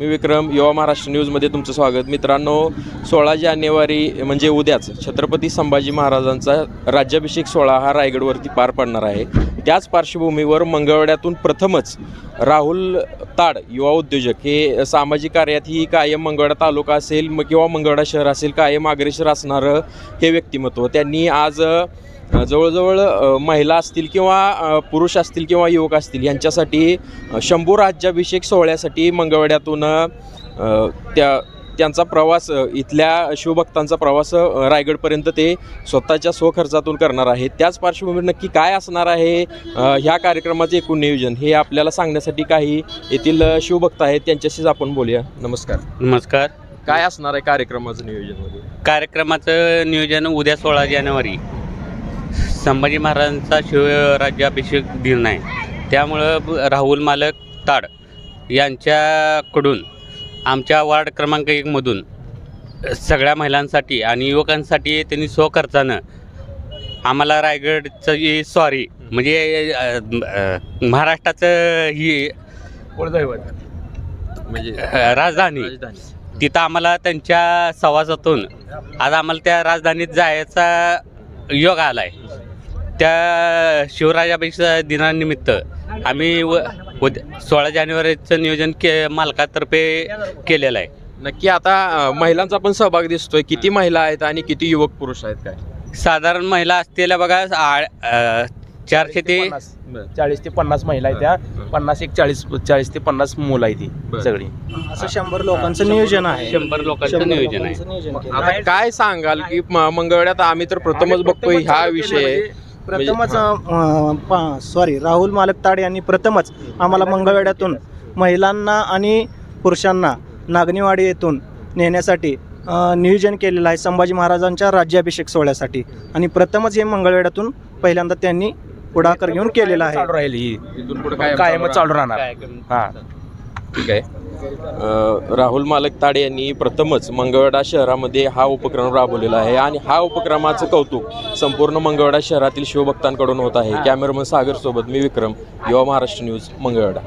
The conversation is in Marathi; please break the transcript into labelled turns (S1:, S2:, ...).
S1: विक्रम, युवा महाराष्ट्र न्यूजमध्ये तुमचं स्वागत. मित्रांनो, 16 जानेवारी म्हणजे उद्याच छत्रपती संभाजी महाराजांचा राज्याभिषेक सोहळा हा रायगडवरती पार पडणार आहे. त्याच पार्श्वभूमीवर मंगळवेढ्यातून प्रथमच राहुल ताड युवा उद्योजक हे सामाजिक कार्यातही कायम मंगळवेढा तालुका असेल किंवा मंगळवेढा शहर असेल कायम अग्रेसर असणारं हे व्यक्तिमत्व त्यांनी आज जवळजवळ महिला असतील किंवा पुरुष असतील किंवा युवक असतील यांच्यासाठी शंभू राज्याभिषेक सोहळ्यासाठी मंगळवेढ्यातून त्यांचा प्रवास इथल्या शिवभक्तांचा प्रवास रायगडपर्यंत ते स्वतःच्या स्वखर्चातून करणार आहेत. त्याच पार्श्वभूमीवर नक्की काय असणार आहे ह्या कार्यक्रमाचे एकूण नियोजन हे आपल्याला सांगण्यासाठी काही येथील शिवभक्त आहेत, त्यांच्याशीच आपण बोलूया. नमस्कार.
S2: नमस्कार.
S1: काय असणार आहे कार्यक्रमाचं नियोजन?
S2: कार्यक्रमाचं नियोजन उद्या 16 जानेवारी संभाजी महाराजांचा शिवराज्याभिषेक दिन आहे. त्यामुळं राहुल मालक ताड यांच्याकडून आमच्या वार्ड क्रमांक 1 मधून सगळ्या महिलांसाठी आणि युवकांसाठी त्यांनी स्वखर्चानं आम्हाला रायगडचं ही सॉरी म्हणजे महाराष्ट्राचं ही म्हणजे राजधानी तिथं आम्हाला त्यांच्या सवासातून आज आम्हाला त्या राजधानीत जायचा योग आला आहे. त्या शिवराज्याभिषेक दिनानिमित्त आम्ही 16 जानेवारीचं नियोजन मालकातर्फे केलेलं आहे.
S1: नक्की आता महिलांचा पण सहभाग दिसतोय. किती महिला आहेत आणि किती युवक पुरुष आहेत? काय
S2: साधारण महिला असलेल्या बघा 400 ते
S3: 40 ते 50 महिला आहेत. त्या 40 ते 50 मुलं आहेत ती सगळी.
S4: असं 100 लोकांचं नियोजन आहे.
S2: 100 लोकांचं नियोजन आहे.
S1: आता काय सांगाल की मंगळवेढ्यात आम्ही तर प्रथमच बघतोय हा विषय
S4: प्रथमच राहुल मालक ताड यांनी प्रथमच आम्हाला मंगळवेढ्यातून महिलांना आणि पुरुषांना नागणीवाडी येथून नेण्यासाठी नियोजन केलेलं आहे संभाजी महाराजांच्या राज्याभिषेक सोहळ्यासाठी. आणि प्रथमच हे मंगळवेढ्यातून पहिल्यांदा त्यांनी पुढाकार घेऊन केलेला आहे.
S3: चालू राहील ही
S1: इथून पुढे
S3: कायमच चालू राहणार. हां,
S1: ठीक आहे. राहुल मालक ताडे यांनी प्रथमच मंगळवेढा शहरामध्ये हा उपक्रम राबवलेला आहे आणि हा उपक्रमाचं कौतुक संपूर्ण मंगळवेढा शहरातील शिवभक्तांकडून होत आहे. कॅमेरामन सागर सोबत मी विक्रम, युवा महाराष्ट्र न्यूज, मंगळवेढा.